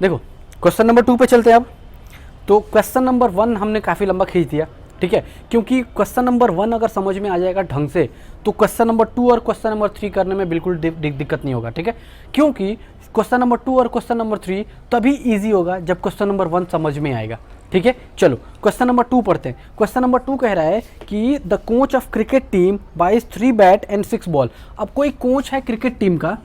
देखो question number 2 पे चलते हैं अब। तो क्वेश्चन नंबर 1 हमने काफ़ी लंबा खींच दिया, ठीक है, क्योंकि क्वेश्चन नंबर 1 अगर समझ में आ जाएगा ढंग से तो क्वेश्चन नंबर 2 और क्वेश्चन नंबर 3 करने में बिल्कुल दिक्कत नहीं होगा, ठीक है। क्योंकि क्वेश्चन नंबर 2 और क्वेश्चन नंबर 3 तभी ईजी होगा जब क्वेश्चन नंबर 1 समझ में आएगा, ठीक है। चलो क्वेश्चन नंबर 2 पढ़ते हैं। क्वेश्चन नंबर 2 कह रहा है कि the coach of cricket team buys 3 bat and 6 ball. अब कोई कोच है क्रिकेट टीम का,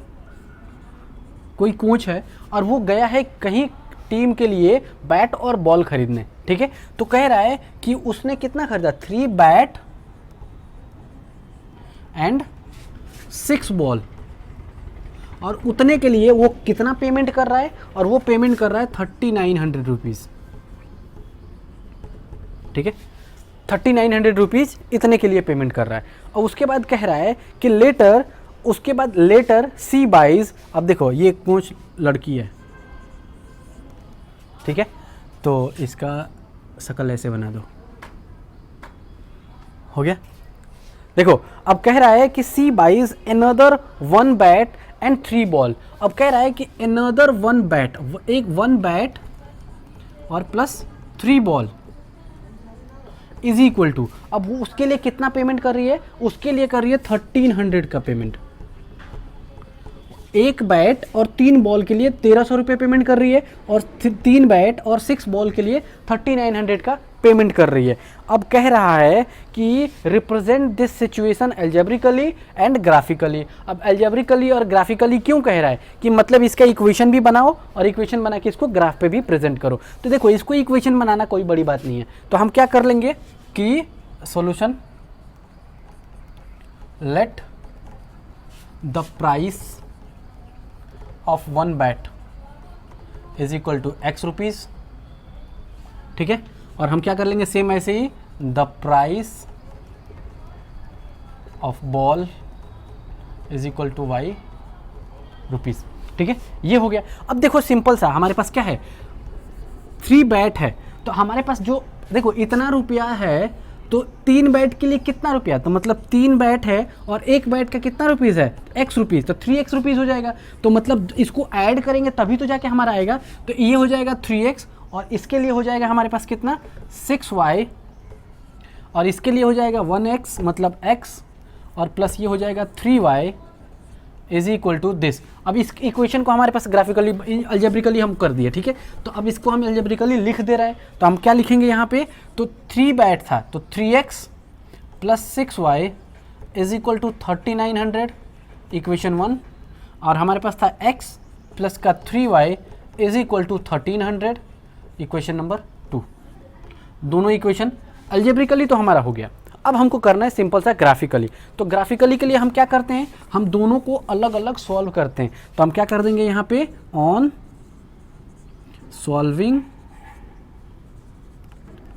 कोई कोच है और वो गया है कहीं टीम के लिए बैट और बॉल खरीदने, ठीक है। तो कह रहा है कि उसने कितना खरीदा, 3 बैट एंड 6 बॉल, और उतने के लिए वो कितना पेमेंट कर रहा है, और वो पेमेंट कर रहा है 3900 रुपीज़, ठीक है। 3900 रुपीज़ इतने के लिए पेमेंट कर रहा है। और उसके बाद कह रहा है कि लेटर सी बाइज। अब देखो ये कोच लड़की है, ठीक है, तो इसका शक्ल ऐसे बना दो, हो गया। देखो अब कह रहा है कि see buys another 1 bat and 3 ball. अब कह रहा है कि अनदर 1 बैट, एक 1 बैट और plus 3 ball is equal to, अब वो उसके लिए कितना पेमेंट कर रही है, उसके लिए कर रही है 1300 का पेमेंट। एक बैट और 3 बॉल के लिए 1300 रुपये पेमेंट कर रही है, और 3 बैट और 6 बॉल के लिए 3900 का पेमेंट कर रही है। अब कह रहा है कि represent this situation algebraically and graphically. अब एल्जेब्रिकली और ग्राफिकली क्यों कह रहा है कि मतलब इसका इक्वेशन भी बनाओ और इक्वेशन बना के इसको ग्राफ पे भी प्रेजेंट करो। तो देखो इसको इक्वेशन बनाना कोई बड़ी बात नहीं है, तो हम क्या कर लेंगे कि solution let the price of 1 bat is equal to x rupees, ठीक है। और हम क्या कर लेंगे सेम ऐसे ही, the price of ball is equal to y rupees, ठीक है। ये हो गया। अब देखो सिंपल सा हमारे पास क्या है, 3 बैट है, तो हमारे पास जो देखो इतना रुपया है, तो 3 बैट के लिए कितना रुपया, तो मतलब 3 बैट है और एक बैट का कितना रुपीज़ है, x रुपीज़, तो 3x रुपीज़ हो जाएगा। तो मतलब इसको ऐड करेंगे तभी तो जाके हमारा आएगा, तो ये हो जाएगा 3x, और इसके लिए हो जाएगा हमारे पास कितना 6y, और इसके लिए हो जाएगा 1x मतलब x, और प्लस ये हो जाएगा 3y is equal to this. अब इस इक्वेशन को हमारे पास ग्राफिकली अलजेब्रिकली हम कर दिए, ठीक है। तो अब इसको हम अलजेब्रिकली लिख दे रहे हैं, तो हम क्या लिखेंगे यहाँ पे, तो 3 बैट था तो 3x plus 6y is equal to 3900 equation 1, और हमारे पास था x प्लस का 3y is equal to 1300 equation number 2। दोनों इक्वेशन अलजेब्रिकली तो हमारा हो गया। अब हमको करना है सिंपल सा ग्राफिकली। तो ग्राफिकली के लिए हम क्या करते हैं, हम दोनों को अलग अलग सॉल्व करते हैं। तो हम क्या कर देंगे यहाँ पे, ऑन सॉल्विंग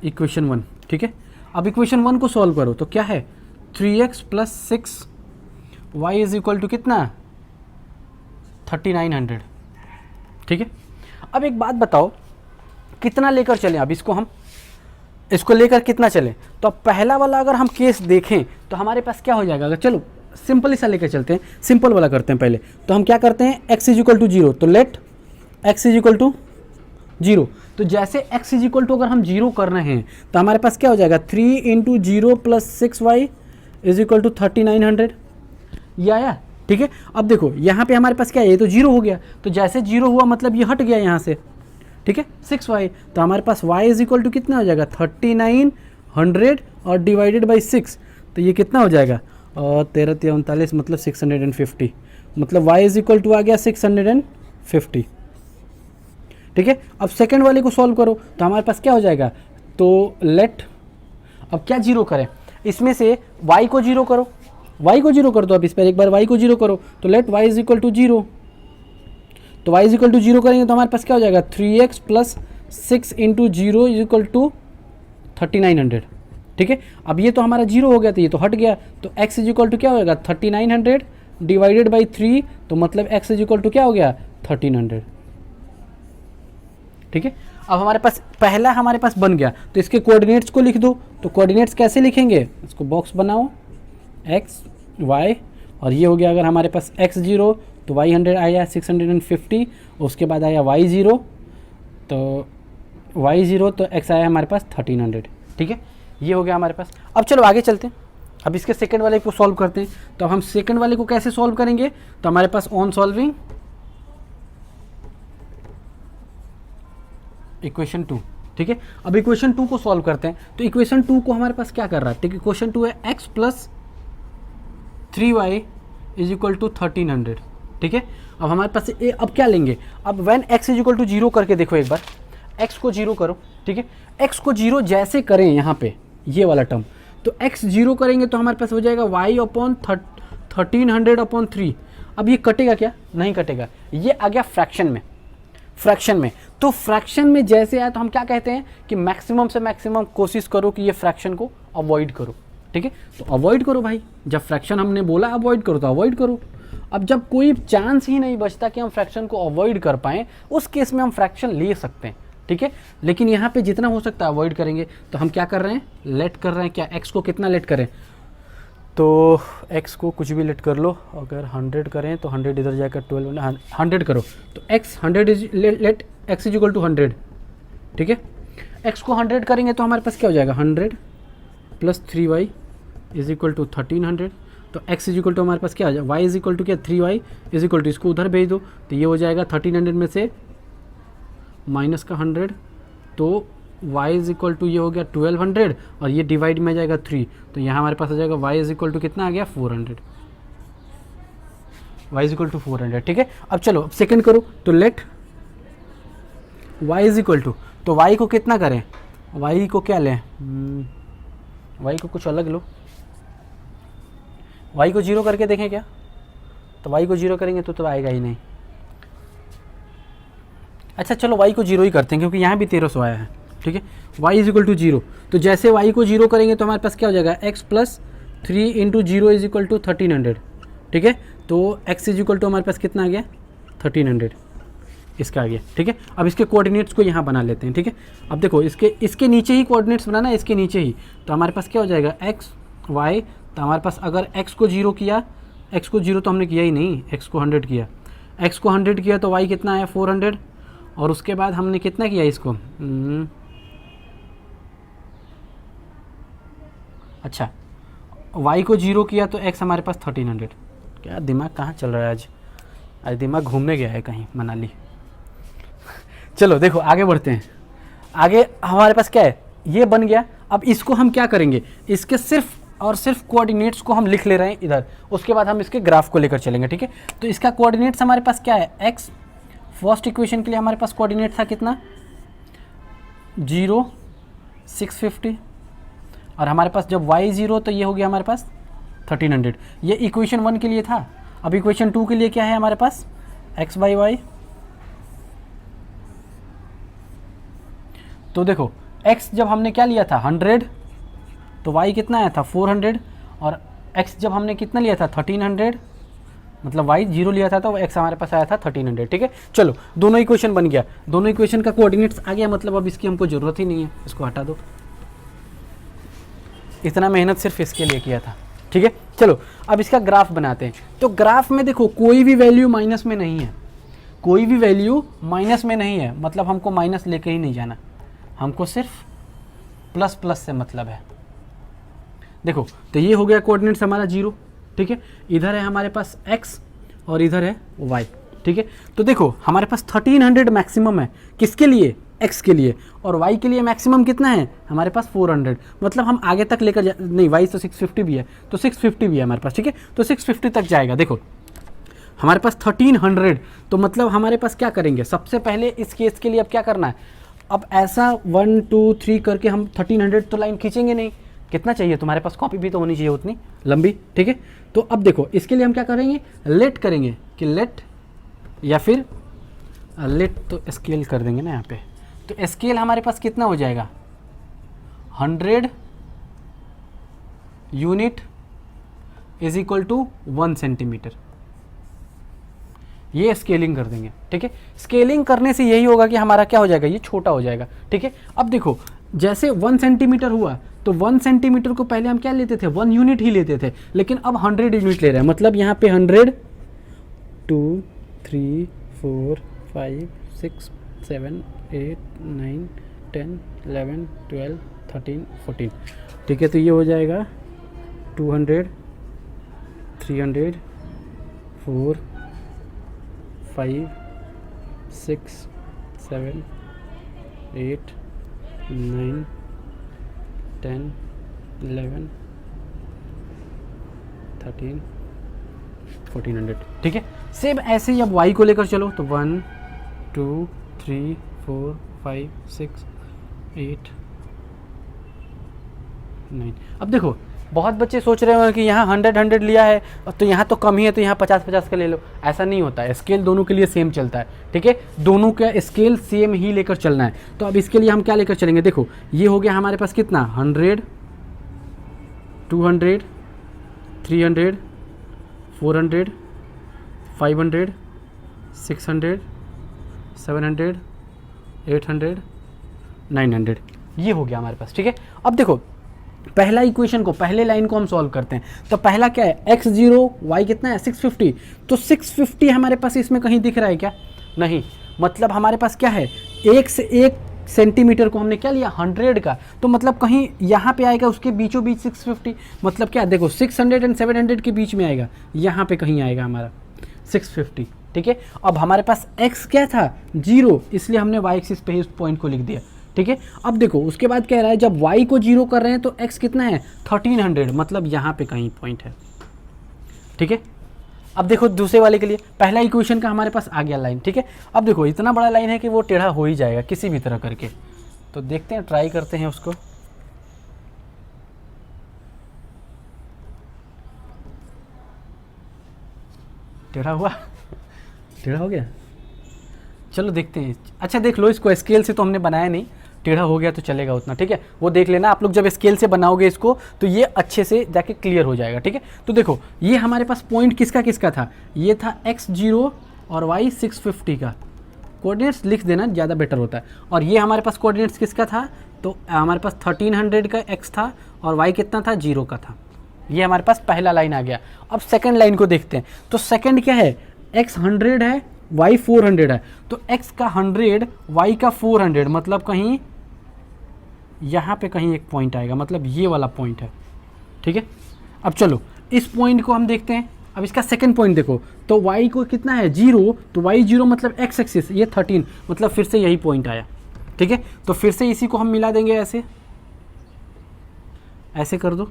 इक्वेशन 1, ठीक है। अब इक्वेशन 1 को सॉल्व करो तो क्या है, 3x plus 6y is equal to कितना 3900, ठीक है। अब एक बात बताओ कितना लेकर चलें, अब इसको लेकर कितना चलें। तो अब पहला वाला अगर हम केस देखें तो हमारे पास क्या हो जाएगा, अगर चलो सिंपल सा लेकर चलते हैं, सिंपल वाला करते हैं पहले। तो हम क्या करते हैं, x इज इक्वल टू 0, तो let x is equal to 0। तो जैसे x इज इक्वल टू अगर हम 0 कर रहे हैं तो हमारे पास क्या हो जाएगा, 3 into 0 plus 6y is equal to 3900, ये आया, ठीक है। अब देखो यहाँ पे हमारे पास क्या है, ये तो 0 हो गया, तो जैसे 0 हुआ मतलब ये हट गया यहाँ से, ठीक है, 6y। तो हमारे पास y इज इक्वल टू कितना हो जाएगा 3900 और डिवाइडेड बाई 6, तो ये कितना हो जाएगा, और 13 मतलब 650, मतलब y इज इक्वल टू आ गया 650, ठीक है। अब सेकेंड वाले को सॉल्व करो तो हमारे पास क्या हो जाएगा, तो लेट, अब क्या 0 करें, इसमें से y को 0 करो, y को 0 कर दो। अब इस पर एक बार y को 0 करो, तो let y is equal to 0, तो y इज इक्वल टू 0 करेंगे तो हमारे पास क्या हो जाएगा, 3x plus 6 into 0 is equal to 3900, ठीक है। अब ये तो हमारा 0 हो गया, तो ये तो हट गया, तो x इज इक्वल टू क्या हो जाएगा 3900 डिवाइडेड बाई 3, तो मतलब x इज इक्वल टू क्या हो गया 1300, ठीक है। अब हमारे पास पहला हमारे पास बन गया, तो इसके कोऑर्डिनेट्स को लिख दो। तो कोऑर्डिनेट्स कैसे लिखेंगे, इसको बॉक्स बनाओ, x y, और ये हो गया अगर हमारे पास x 0 तो y 100 आया 650, उसके बाद आया y 0, तो y0 तो x आया हमारे पास 1300, ठीक है, ये हो गया हमारे पास। अब चलो आगे चलते हैं, अब इसके सेकंड वाले को सॉल्व करते हैं। तो अब हम सेकंड वाले को कैसे सॉल्व करेंगे, तो हमारे पास ऑन सॉल्विंग इक्वेशन 2, ठीक है। अब इक्वेशन 2 को सॉल्व करते हैं। तो इक्वेशन 2 को हमारे पास क्या कर रहा है, ठीक है, इक्वेशन 2 है x plus 3y is equal to 1300, ठीक है। अब हमारे पास अब क्या लेंगे, अब when x is equal to 0 करके देखो एक बार, x को 0 करो, ठीक है। x को 0 जैसे करें यहाँ पे ये वाला टर्म, तो x 0 करेंगे तो हमारे पास हो जाएगा y अपॉन 1300 अपॉन 3। अब ये कटेगा क्या, नहीं कटेगा, ये आ गया फ्रैक्शन में, फ्रैक्शन में। तो फ्रैक्शन में जैसे आया तो हम क्या कहते हैं कि मैक्सिमम से मैक्सिमम कोशिश करो कि ये फ्रैक्शन को अवॉइड करो, ठीक है। तो अवॉइड करो भाई, जब फ्रैक्शन हमने बोला अवॉइड करो तो अवॉइड करो। अब जब कोई चांस ही नहीं बचता कि हम फ्रैक्शन को अवॉइड कर पाएँ, उस केस में हम फ्रैक्शन ले सकते हैं, ठीक है। लेकिन यहाँ पे जितना हो सकता है अवॉइड करेंगे। तो हम क्या कर रहे हैं, लेट कर रहे हैं, क्या x को कितना लेट करें, तो x को कुछ भी लेट कर लो, अगर 100 करें तो 100 इधर जाकर 12, 100 करो तो x 100 is let x is equal to 100, ठीक है। x को 100 करेंगे तो हमारे पास क्या हो जाएगा, 100 plus 3y is equal to 1300। तो x इज इक्वल टू हमारे पास क्या आ जाएगा, y इज इक्वल टू क्या, 3y इज इक्वल टू, इसको उधर भेज दो तो ये हो जाएगा 1300 में से माइनस का 100, तो y इज इक्वल टू ये हो गया 1200 और ये डिवाइड में जाएगा 3, तो यहाँ हमारे पास आ जाएगा y इज इक्वल टू कितना आ गया, 400, y इज इक्वल टू 400, ठीक है। अब चलो अब सेकंड करो, तो let y is equal to, तो y को कितना करें, y को क्या लें, y को कुछ अलग लो, y को 0 करके देखें क्या, तो y को 0 करेंगे तो आएगा ही नहीं। अच्छा चलो y को 0 ही करते हैं क्योंकि यहाँ भी 1300 आया है, ठीक है। y इज इक्वल टू 0, तो जैसे y को 0 करेंगे तो हमारे पास क्या हो जाएगा, x plus 3 into 0 is equal to 1300, ठीक है। तो x इज इक्वल टू हमारे पास कितना आ गया, 1300, इसका आ गया, ठीक है। अब इसके कोऑर्डिनेट्स को यहाँ बना लेते हैं, ठीक है। अब देखो इसके नीचे ही कोऑर्डिनेट्स बनाना है, इसके नीचे ही, तो हमारे पास क्या हो जाएगा, x y, तो हमारे पास अगर x को 0 किया, x को 0 तो हमने किया ही नहीं, x को 100 किया, x को 100 किया तो y कितना आया, 400, और उसके बाद हमने कितना किया इसको, अच्छा y को 0 किया तो x हमारे पास 1300। क्या दिमाग कहाँ चल रहा है आज दिमाग घूमने गया है कहीं मनाली। चलो देखो आगे बढ़ते हैं, आगे हमारे पास क्या है, ये बन गया। अब इसको हम क्या करेंगे, इसके सिर्फ और सिर्फ कोऑर्डिनेट्स को हम लिख ले रहे हैं इधर, उसके बाद हम इसके ग्राफ को लेकर चलेंगे, ठीक है। तो इसका कोऑर्डिनेट्स हमारे पास क्या है, x, फर्स्ट इक्वेशन के लिए हमारे पास कोऑर्डिनेट था कितना, 0 650, और हमारे पास जब y 0 तो ये हो गया हमारे पास 1300। ये इक्वेशन 1 के लिए था। अब इक्वेशन 2 के लिए क्या है हमारे पास, x बाई वाई, तो देखो x जब हमने क्या लिया था 100, तो y कितना आया था 400, और x जब हमने कितना लिया था 1300, मतलब y 0 लिया था तो x हमारे पास आया था 1300, ठीक है। चलो दोनों इक्वेशन बन गया, दोनों इक्वेशन का कोऑर्डिनेट्स आ गया, मतलब अब इसकी हमको ज़रूरत ही नहीं है, इसको हटा दो। इतना मेहनत सिर्फ इसके लिए किया था, ठीक है। चलो अब इसका ग्राफ बनाते हैं। तो ग्राफ में देखो कोई भी वैल्यू माइनस में नहीं है, कोई भी वैल्यू माइनस में नहीं है, मतलब हमको माइनस लेके ही नहीं जाना, हमको सिर्फ प्लस प्लस से मतलब है। देखो तो ये हो गया कोऑर्डिनेट्स हमारा 0, ठीक है। इधर है हमारे पास x और इधर है y, ठीक है। तो देखो हमारे पास 1300 मैक्सिमम है, किसके लिए, x के लिए, और y के लिए मैक्सिमम कितना है हमारे पास 400, मतलब हम आगे तक लेकर नहीं, y तो 650 भी है, तो 650 भी है हमारे पास, ठीक है। तो 650 तक जाएगा। देखो हमारे पास 1300, तो मतलब हमारे पास क्या करेंगे, सबसे पहले इस केस के लिए अब क्या करना है, अब ऐसा 1 2 3 करके हम 1300 तो लाइन खींचेंगे नहीं, कितना चाहिए तुम्हारे पास, कॉपी भी तो होनी चाहिए उतनी लंबी, ठीक है। तो अब देखो इसके लिए हम क्या करेंगे, लेट करेंगे कि लेट, या फिर लेट तो स्केल कर देंगे ना यहाँ पे, तो स्केल हमारे पास कितना हो जाएगा 100 unit is equal to 1 centimetre, ये स्केलिंग कर देंगे, ठीक है। स्केलिंग करने से यही होगा कि हमारा क्या हो जाएगा, ये छोटा हो जाएगा, ठीक है। अब देखो जैसे 1 सेंटीमीटर हुआ तो 1 सेंटीमीटर को पहले हम क्या लेते थे, 1 यूनिट ही लेते थे, लेकिन अब 100 यूनिट ले रहे हैं, मतलब यहाँ पे 100 2 3 4 5 6 7 8 9 10 11 12 13 14। ठीक है, तो ये हो जाएगा 200 300 4 5 6 7 8 9 10 11 13 1400। ठीक है, सेम ऐसे ही अब y को लेकर चलो तो 1 2 3 4 5 6 8 9। अब देखो बहुत बच्चे सोच रहे हो कि यहाँ 100 लिया है तो यहाँ तो कम ही है तो यहाँ 50 का ले लो। ऐसा नहीं होता है, स्केल दोनों के लिए सेम चलता है। ठीक है, दोनों का स्केल सेम ही लेकर चलना है। तो अब इसके लिए हम क्या लेकर चलेंगे, देखो ये हो गया हमारे पास कितना 100 200 300 400 500 600 700 800 900, ये हो गया हमारे पास। ठीक है, अब देखो पहला इक्वेशन को, पहले लाइन को हम सॉल्व करते हैं। तो पहला क्या है, x0 y कितना है 650। तो 650 हमारे पास इसमें कहीं दिख रहा है क्या, नहीं। मतलब हमारे पास क्या है, एक से एक सेंटीमीटर को हमने क्या लिया 100 का, तो मतलब कहीं यहाँ पे आएगा उसके बीचों बीच 650। मतलब क्या, देखो 600 एंड 700 के बीच में आएगा, यहाँ पे कहीं आएगा हमारा 650। ठीक है, अब हमारे पास x क्या था 0, इसलिए हमने y एक्सिस पे ही उस पॉइंट को लिख दिया। ठीक है, अब देखो उसके बाद कह रहा है जब y को 0 कर रहे हैं तो x कितना है 1300, मतलब यहाँ पे कहीं पॉइंट है। ठीक है, अब देखो दूसरे वाले के लिए, पहला इक्वेशन का हमारे पास आ गया लाइन। ठीक है, अब देखो इतना बड़ा लाइन है कि वो टेढ़ा हो ही जाएगा किसी भी तरह करके। तो देखते हैं, ट्राई करते हैं उसको। टेढ़ा हुआ, टेढ़ा हो गया, चलो देखते हैं। अच्छा देख लो इसको, स्केल से तो हमने बनाया नहीं, टेढ़ा हो गया तो चलेगा उतना। ठीक है, वो देख लेना आप लोग, जब स्केल से बनाओगे इसको तो ये अच्छे से जाके क्लियर हो जाएगा। ठीक है, तो देखो ये हमारे पास पॉइंट किसका किसका था, ये था x0 और y 650 का। कोऑर्डिनेट्स लिख देना, ज़्यादा बेटर होता है। और ये हमारे पास कोऑर्डिनेट्स किसका था, तो हमारे पास 1300 का x था और y कितना था 0 का था। ये हमारे पास पहला लाइन आ गया। अब सेकंड लाइन को देखते हैं। तो सेकंड क्या है, x 100 है y 400 है, तो x का 100 y का 400, मतलब कहीं यहाँ पे कहीं एक पॉइंट आएगा, मतलब ये वाला पॉइंट है। ठीक है, अब चलो इस पॉइंट को हम देखते हैं। अब इसका सेकंड पॉइंट देखो, तो y को कितना है 0, तो y 0 मतलब x एक्सिस, ये 13, मतलब फिर से यही पॉइंट आया। ठीक है, तो फिर से इसी को हम मिला देंगे, ऐसे ऐसे कर दो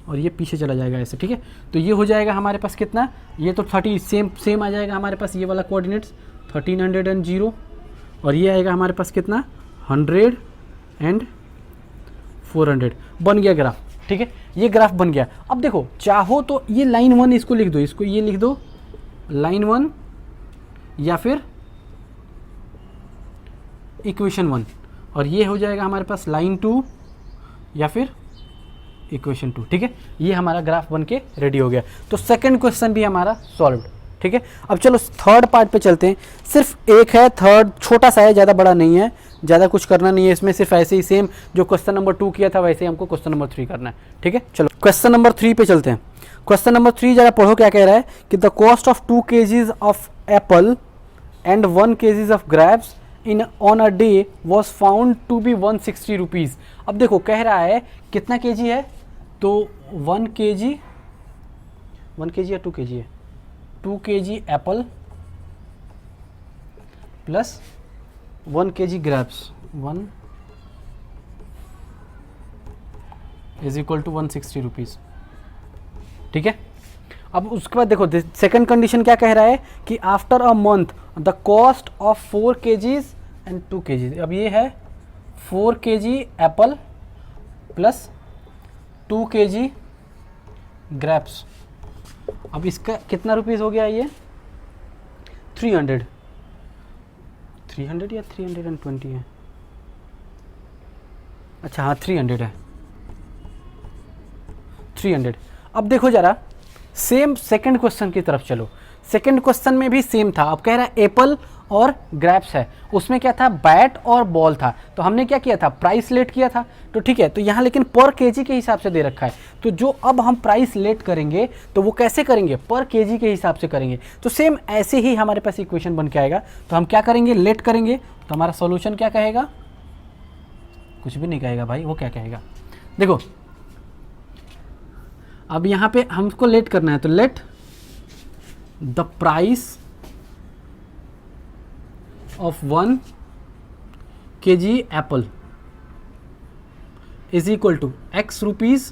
और ये पीछे चला जाएगा ऐसे। ठीक है, तो ये हो जाएगा हमारे पास कितना, ये तो 30 सेम आ जाएगा हमारे पास, ये वाला कोऑर्डिनेट्स 1300 एंड 0, और ये आएगा हमारे पास कितना 100 एंड 400। बन गया ग्राफ। ठीक है, ये ग्राफ बन गया। अब देखो चाहो तो ये लाइन 1 इसको लिख दो, इसको ये लिख दो लाइन 1 या फिर इक्वेशन 1, और ये हो जाएगा हमारे पास लाइन 2 या फिर इक्वेशन 2। ठीक है, ये हमारा ग्राफ बन के रेडी हो गया। तो सेकंड क्वेश्चन भी हमारा सॉल्व्ड। ठीक है, अब चलो थर्ड पार्ट पे चलते हैं। सिर्फ एक है थर्ड, छोटा सा है, ज़्यादा बड़ा नहीं है, ज़्यादा कुछ करना नहीं है इसमें, सिर्फ ऐसे ही सेम जो क्वेश्चन नंबर 2 किया था वैसे ही हमको क्वेश्चन नंबर 3 करना है। ठीक है, चलो क्वेश्चन नंबर 3 पे चलते हैं। क्वेश्चन नंबर 3 जरा पढ़ो क्या कह रहा है कि the cost of 2 kgs of apple and 1 kgs of grapes in on a day was found to be 160 rupees. अब देखो कह रहा है कितना kg है, तो 1 kg या 2 kg है, 2 kg apple plus 1 kg grapes, 1 is equal to 160 rupees. ठीक है, अब उसके बाद देखो सेकंड कंडीशन क्या कह रहा है कि after a month the cost of 4 kgs and 2 kg। अब ये है 4 kg apple plus 2 kg grapes. अब इसका कितना रुपीज़ हो गया, ये 300 या 320 है, अच्छा हाँ 300 है, 300। अब देखो ज़रा सेम सेकंड क्वेश्चन की तरफ चलो। सेकंड क्वेश्चन में भी सेम था। अब कह रहा है एप्पल और ग्रेप्स है, उसमें क्या था, बैट और बॉल था। तो हमने क्या किया था, प्राइस लेट किया था। तो ठीक है, तो यहाँ लेकिन पर केजी के हिसाब से दे रखा है। तो जो अब हम प्राइस लेट करेंगे तो वो कैसे करेंगे, पर केजी के हिसाब से करेंगे। तो सेम ऐसे ही हमारे पास इक्वेशन बन के आएगा। तो हम क्या करेंगे, लेट करेंगे। तो हमारा सॉल्यूशन क्या कहेगा, कुछ भी नहीं कहेगा भाई, वो क्या कहेगा, देखो अब यहाँ पे हमको लेट करना है। तो let the price of 1 kg apple is equal to x rupees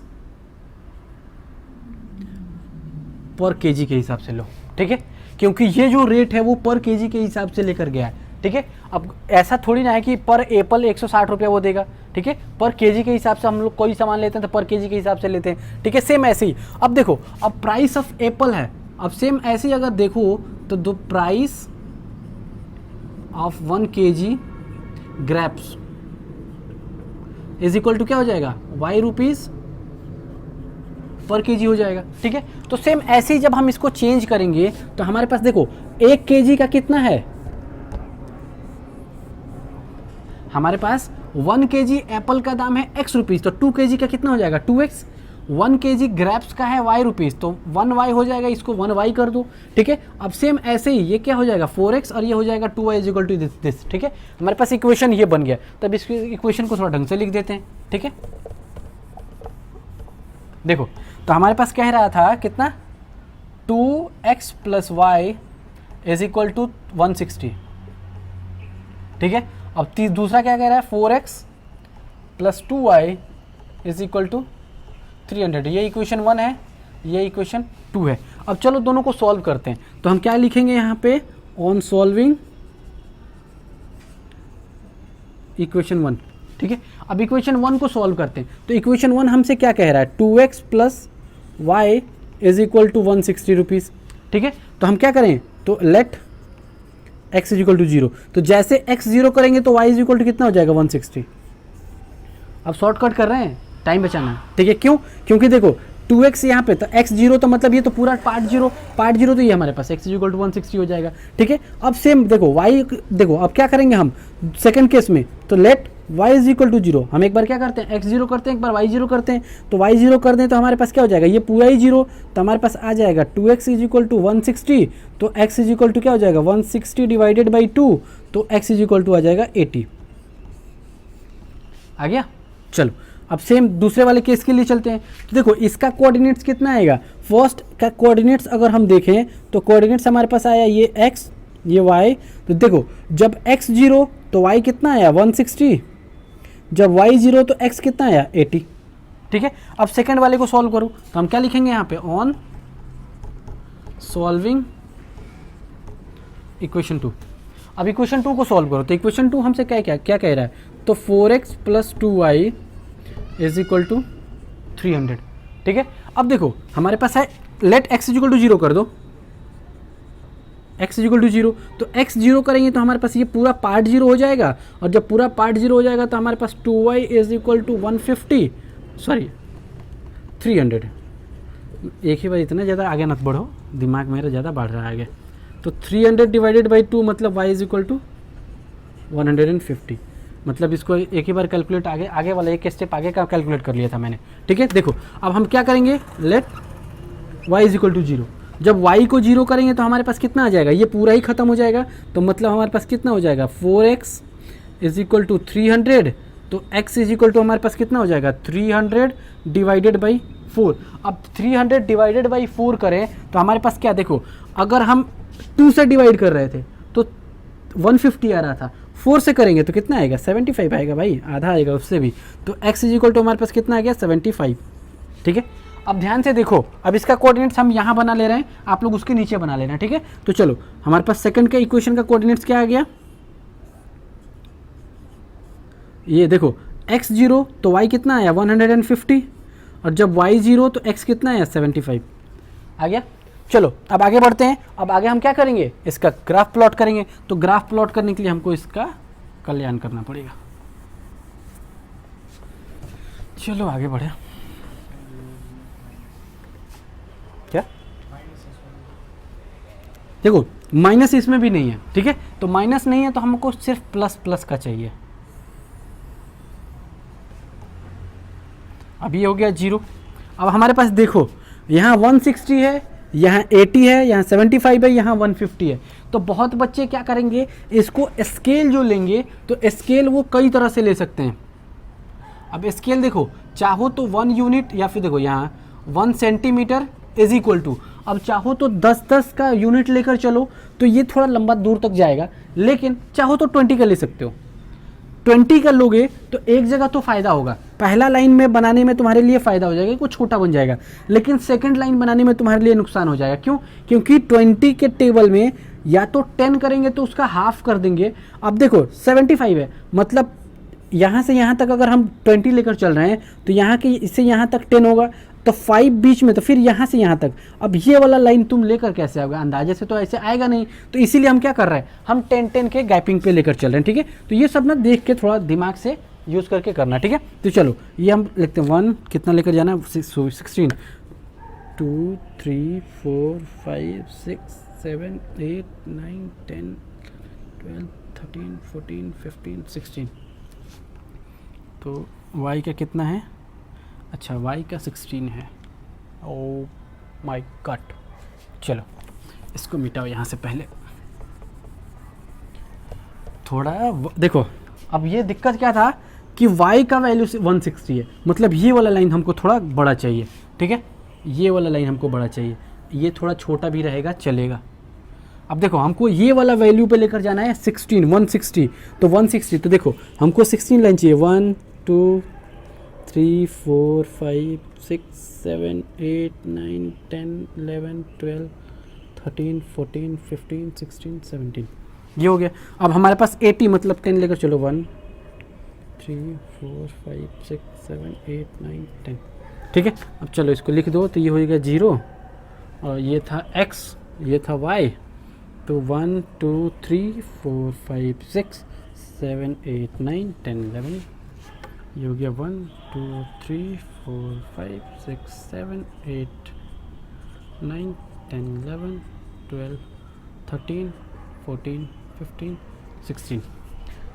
पर केजी के हिसाब से लो। ठीक है, क्योंकि ये जो रेट है वो पर केजी के हिसाब से लेकर गया है। ठीक है, अब ऐसा थोड़ी ना है कि पर एप्पल 160 रुपया वो देगा। ठीक है, पर केजी के हिसाब से हम लोग कोई सामान लेते हैं तो पर केजी के हिसाब से लेते हैं। ठीक है, सेम ऐसे ही अब देखो, अब प्राइस ऑफ एप्पल है। अब सेम ऐसे ही अगर देखो तो the price of 1 kg grapes is equal to क्या हो जाएगा, y रुपीज पर केजी हो जाएगा। ठीक है, तो सेम ऐसे ही जब हम इसको चेंज करेंगे तो हमारे पास देखो 1 kg का कितना है, हमारे पास 1 kg एप्पल का दाम है x रुपीज, तो 2 kg का कितना हो जाएगा 2x। 1 kg ग्रेप्स का है y रुपीज, तो 1y हो जाएगा, इसको 1y कर दो। ठीक है, अब सेम ऐसे ही ये क्या हो जाएगा 4x और ये हो जाएगा 2y is equal to this. ठीक है, हमारे पास इक्वेशन ये बन गया। तब इस इक्वेशन को थोड़ा ढंग से लिख देते हैं। ठीक है, देखो तो हमारे पास कह रहा था कितना, 2x plus y is equal to 160। ठीक है, अब दूसरा क्या कह रहा है, 4x plus 2y is equal to 300। ये इक्वेशन 1 है, ये इक्वेशन 2 है। अब चलो दोनों को सॉल्व करते हैं। तो हम क्या लिखेंगे यहाँ पे, ऑन सॉल्विंग इक्वेशन 1। ठीक है, अब इक्वेशन 1 को सॉल्व करते हैं। तो इक्वेशन 1 हमसे क्या कह रहा है, 2x plus y is equal to 160 rupees. ठीक है, तो हम क्या करें, तो let x is equal to 0। तो जैसे x 0 करेंगे तो y इज इक्वल टू कितना हो जाएगा 160। अब शॉर्टकट कर रहे हैं, टाइम बचाना। ठीक है, क्यों, क्योंकि देखो 2x यहाँ पे, तो x 0 तो मतलब ये तो पूरा पार्ट जीरो तो ये हमारे पास x इज इक्वल टू 160 हो जाएगा। ठीक है, अब सेम देखो y, देखो अब क्या करेंगे हम सेकंड केस में, तो let y is equal to 0। हम एक बार क्या करते हैं, x 0 करते हैं, एक बार y 0 करते हैं। तो y 0 कर दें तो हमारे पास क्या हो जाएगा, ये पूरा ही 0, तो हमारे पास आ जाएगा 2x इज इक्वल टू 160। तो x इज इक्वल टू क्या हो जाएगा 160 डिवाइडेड बाई 2, तो x इज इक्वल टू आ जाएगा 80। आ गया, चलो अब सेम दूसरे वाले केस के लिए चलते हैं। तो देखो इसका कोऑर्डिनेट्स कितना आएगा, फर्स्ट का कोऑर्डिनेट्स अगर हम देखें तो कोऑर्डिनेट्स हमारे पास आया ये x ये y। तो देखो जब x 0 तो y कितना आया 160, जब y 0 तो x कितना आया 80। ठीक है, अब सेकंड वाले को सॉल्व करो। तो हम क्या लिखेंगे यहाँ पे, ऑन सॉल्विंग इक्वेशन 2। अब इक्वेशन 2 को सॉल्व करो। तो इक्वेशन 2 हमसे क्या कह रहा है, तो 4x plus 2y is equal to 300। ठीक है, अब देखो हमारे पास है let x is equal to 0 कर दो, x इज इक्वल टू 0। तो x 0 करेंगे तो हमारे पास ये पूरा पार्ट 0 हो जाएगा, और जब पूरा पार्ट 0 हो जाएगा तो हमारे पास 2y इज इक्वल टू 300। एक ही बार इतना ज़्यादा आगे मत बढ़ो, दिमाग मेरा ज़्यादा बढ़ रहा है आगे। तो 300 डिवाइडेड बाई 2 मतलब y इज इक्वल टू 150। मतलब इसको एक ही बार कैलकुलेट आगे वाला एक स्टेप आगे का कैलकुलेट कर लिया था मैंने। ठीक है, देखो अब हम क्या करेंगे, let y is equal to 0। जब y को 0 करेंगे तो हमारे पास कितना आ जाएगा, ये पूरा ही खत्म हो जाएगा। तो मतलब हमारे पास कितना हो जाएगा 4x इज इक्वल टू 300। तो x इज इक्वल टू हमारे पास कितना हो जाएगा 300 डिवाइडेड बाई 4। अब 300 डिवाइडेड बाई 4 करें तो हमारे पास क्या, देखो अगर हम 2 से डिवाइड कर रहे थे तो 150 आ रहा था, 4 से करेंगे तो कितना आएगा 75 आएगा भाई, आधा आएगा उससे भी। तो x इज इक्वल टू हमारे पास कितना आ गया 75। ठीक है, अब ध्यान से देखो, अब इसका कोऑर्डिनेट्स हम यहाँ बना ले रहे हैं, आप लोग उसके नीचे बना लेना। ठीक है, तो चलो हमारे पास सेकंड के इक्वेशन का कोऑर्डिनेट्स क्या आ गया, ये देखो x 0 तो y कितना आया 150, और जब y 0 तो x कितना आया 75 आ गया। चलो अब आगे बढ़ते हैं। अब आगे हम क्या करेंगे, इसका ग्राफ प्लॉट करेंगे। तो ग्राफ प्लॉट करने के लिए हमको इसका कल्याण करना पड़ेगा। चलो आगे बढ़े, क्या देखो माइनस इसमें भी नहीं है, ठीक है, तो माइनस नहीं है तो हमको सिर्फ प्लस प्लस का चाहिए। अब ये हो गया 0। अब हमारे पास देखो यहाँ 160 है, यहाँ 80 है, यहाँ 75 है, यहाँ 150 है। तो बहुत बच्चे क्या करेंगे, इसको स्केल जो लेंगे तो स्केल वो कई तरह से ले सकते हैं। अब स्केल देखो, चाहो तो 1 यूनिट, या फिर देखो यहाँ 1 सेंटीमीटर इज इक्वल टू, अब चाहो तो 10-10 का यूनिट लेकर चलो तो ये थोड़ा लंबा दूर तक जाएगा, लेकिन चाहो तो 20 का ले सकते हो। 20 का लोगे तो एक जगह तो फ़ायदा होगा, पहला लाइन में बनाने में तुम्हारे लिए फ़ायदा हो जाएगा, कुछ छोटा बन जाएगा, लेकिन सेकंड लाइन बनाने में तुम्हारे लिए नुकसान हो जाएगा। क्यों? क्योंकि 20 के टेबल में या तो 10 करेंगे तो उसका हाफ कर देंगे। अब देखो 75 है, मतलब यहाँ से यहाँ तक अगर हम 20 लेकर चल रहे हैं तो यहाँ के इससे यहाँ तक 10 होगा, तो 5 बीच में, तो फिर यहाँ से यहाँ तक। अब ये वाला लाइन तुम लेकर कैसे आओगे, अंदाजे से तो ऐसे आएगा नहीं, तो इसीलिए हम क्या कर रहे हैं, हम 10-10 के गैपिंग पे लेकर चल रहे हैं, ठीक है। तो ये सब ना देख के थोड़ा दिमाग से यूज़ करके करना, ठीक है। तो चलो ये हम लिखते हैं 1 कितना लेकर जाना है, 16, 2 3 4 5 6 7 8 9 10 12 13 14 15 16। तो y का कितना है, अच्छा y का 16 है। ओ माय गॉड, चलो इसको मिटाओ यहाँ से पहले थोड़ा। देखो अब ये दिक्कत क्या था कि y का वैल्यू 160 है, मतलब ये वाला लाइन हमको थोड़ा बड़ा चाहिए, ठीक है, ये वाला लाइन हमको बड़ा चाहिए, ये थोड़ा छोटा भी रहेगा चलेगा। अब देखो हमको ये वाला वैल्यू पे लेकर जाना है 160, तो 160, तो देखो हमको 16 लाइन चाहिए, 1 2 3 4 5 6 7 8 9 10 11 12 13 14 15 16 17, ये हो गया। अब हमारे पास 80, मतलब 10 लेकर चलो, 1 3 4 5 6 7 8 9 10, ठीक है। अब चलो इसको लिख दो, तो ये हो गया 0, और ये था x, ये था y, तो 1 2 3 4 5 6 7 8 9 10 11, ये हो गया 1 2 3 4 5 6 7 8 9 10 11 12 13 14 15 16,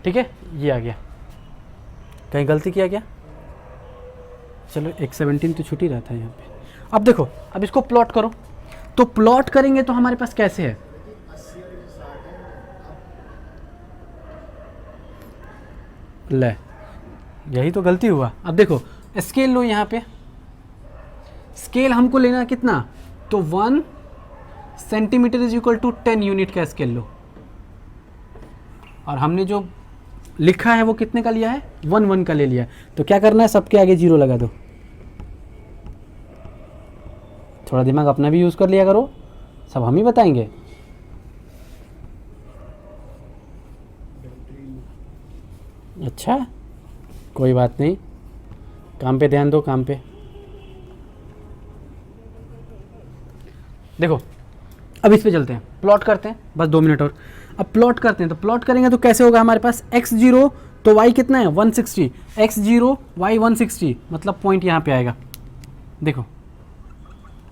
ठीक है, ये आ गया। कहीं गलती किया क्या? चलो एक 17 तो छुट्टी रहता है यहाँ पे। अब देखो, अब इसको प्लॉट करो, तो प्लॉट करेंगे तो हमारे पास कैसे है, ले यही तो गलती हुआ। अब देखो स्केल लो, यहाँ पे स्केल हमको लेना है कितना, तो 1 centimetre is equal to 10 unit का स्केल लो, और हमने जो लिखा है वो कितने का लिया है, 1 का ले लिया है। तो क्या करना है, सबके आगे 0 लगा दो, थोड़ा दिमाग अपना भी यूज़ कर लिया करो, सब हम ही बताएंगे। अच्छा कोई बात नहीं, काम पे ध्यान दो, काम पे। देखो अब इस पे चलते हैं, प्लॉट करते हैं, बस 2 मिनट और। अब प्लॉट करते हैं, तो प्लॉट करेंगे तो कैसे होगा, हमारे पास x0 तो y कितना है 160, x0 y 160, मतलब पॉइंट यहाँ पे आएगा, देखो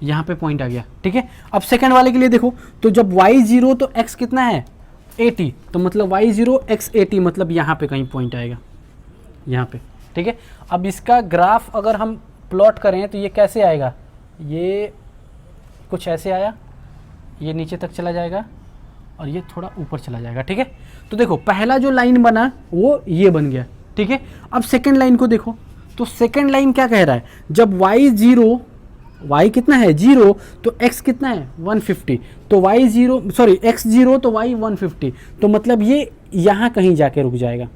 यहाँ पे पॉइंट आ गया, ठीक है। अब सेकंड वाले के लिए देखो, तो जब y0 तो x कितना है 80, तो मतलब y0 x 80, मतलब यहाँ पे कहीं पॉइंट आएगा, यहाँ पे, ठीक है। अब इसका ग्राफ अगर हम प्लॉट करें तो ये कैसे आएगा, ये कुछ ऐसे आया, ये नीचे तक चला जाएगा और ये थोड़ा ऊपर चला जाएगा, ठीक है। तो देखो पहला जो लाइन बना वो ये बन गया, ठीक है। अब सेकंड लाइन को देखो, तो सेकंड लाइन क्या कह रहा है, जब y0 y कितना है 0, तो x कितना है 150, तो x0 तो y 150, तो मतलब ये यहाँ कहीं जाके रुक जाएगा,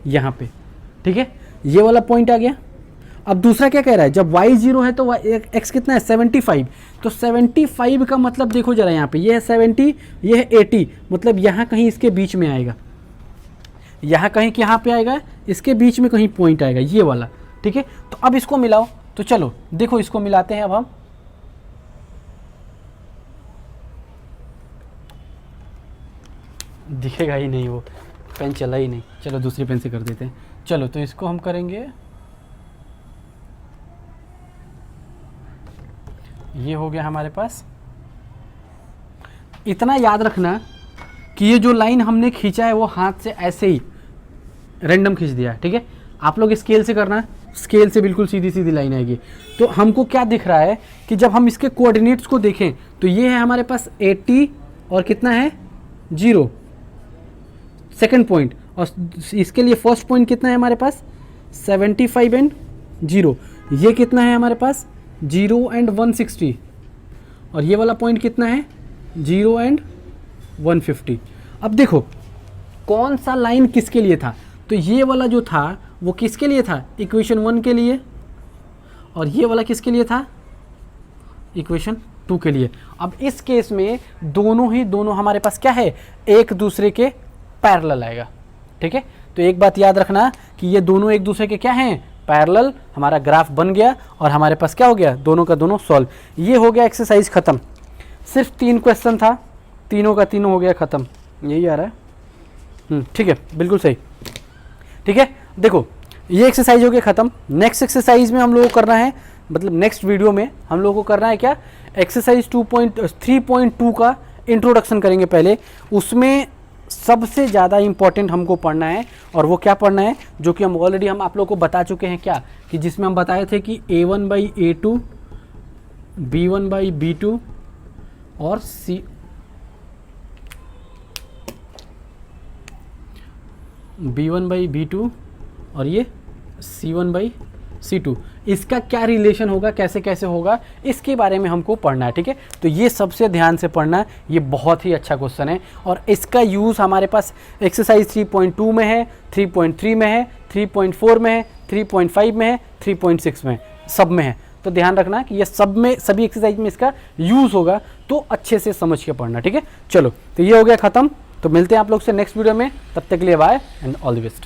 यहाँ पे, ठीक है, ये वाला पॉइंट आ गया। अब दूसरा क्या कह रहा है, जब y0 है तो x कितना है 75, तो 75 का मतलब देखो जरा, यहाँ पे ये है 70, ये है 80, मतलब यहाँ कहीं इसके बीच में आएगा, यहाँ कहीं यहाँ पे आएगा, इसके बीच में कहीं पॉइंट आएगा, ये वाला, ठीक है। तो अब इसको मिलाओ, तो चलो देखो इसको मिलाते हैं अब हम, दिखेगा ही नहीं, वो पेन चला ही नहीं, चलो दूसरी पेन से कर देते हैं। चलो तो इसको हम करेंगे, ये हो गया हमारे पास इतना याद रखना कि ये जो लाइन हमने खींचा है वो हाथ से ऐसे ही रैंडम खींच दिया है, ठीक है। आप लोग स्केल से करना, स्केल से बिल्कुल सीधी सीधी लाइन आएगी। तो हमको क्या दिख रहा है कि जब हम इसके कोऑर्डिनेट्स को देखें तो ये है हमारे पास 80 और कितना है 0 सेकंड पॉइंट, और इसके लिए फर्स्ट पॉइंट कितना है हमारे पास 75 एंड 0, ये कितना है हमारे पास 0 एंड 160, और ये वाला पॉइंट कितना है 0 एंड 150। अब देखो कौन सा लाइन किसके लिए था, तो ये वाला जो था वो किसके लिए था, इक्वेशन 1 के लिए, और ये वाला किसके लिए था, इक्वेशन 2 के लिए। अब इस केस में दोनों हमारे पास क्या है, एक दूसरे के पैरेलल आएगा, ठीक है। तो एक बात याद रखना कि ये दोनों एक दूसरे के क्या हैं, पैरेलल। हमारा ग्राफ बन गया और हमारे पास क्या हो गया, दोनों का दोनों सॉल्व। ये हो गया एक्सरसाइज खत्म। सिर्फ 3 क्वेश्चन था, तीनों का तीनों हो गया खत्म। यही आ रहा है, ठीक है, बिल्कुल सही, ठीक है। देखो ये एक्सरसाइज हो गया खत्म। नेक्स्ट एक्सरसाइज में हम लोगों को करना है, मतलब नेक्स्ट वीडियो में हम लोगों को करना है क्या, एक्सरसाइज 3.2 का इंट्रोडक्शन करेंगे पहले। उसमें सबसे ज़्यादा इंपॉर्टेंट हमको पढ़ना है, और वो क्या पढ़ना है, जो कि हम ऑलरेडी आप लोग को बता चुके हैं क्या, कि जिसमें हम बताए थे कि A1/A2 B1/B2 और B1/B2 और ये C1/C2, इसका क्या रिलेशन होगा, कैसे कैसे होगा, इसके बारे में हमको पढ़ना है, ठीक है। तो ये सबसे ध्यान से पढ़ना है, ये बहुत ही अच्छा क्वेश्चन है, और इसका यूज़ हमारे पास एक्सरसाइज 3.2 में है, 3.3 में है, 3.4 में है, 3.5 में है, 3.6 में, सब में है। तो ध्यान रखना कि ये सब में, सभी एक्सरसाइज में इसका यूज़ होगा, तो अच्छे से समझ के पढ़ना, ठीक है। चलो तो ये हो गया ख़त्म। तो मिलते हैं आप लोग से नेक्स्ट वीडियो में, तब तक के लिए bye and all the best.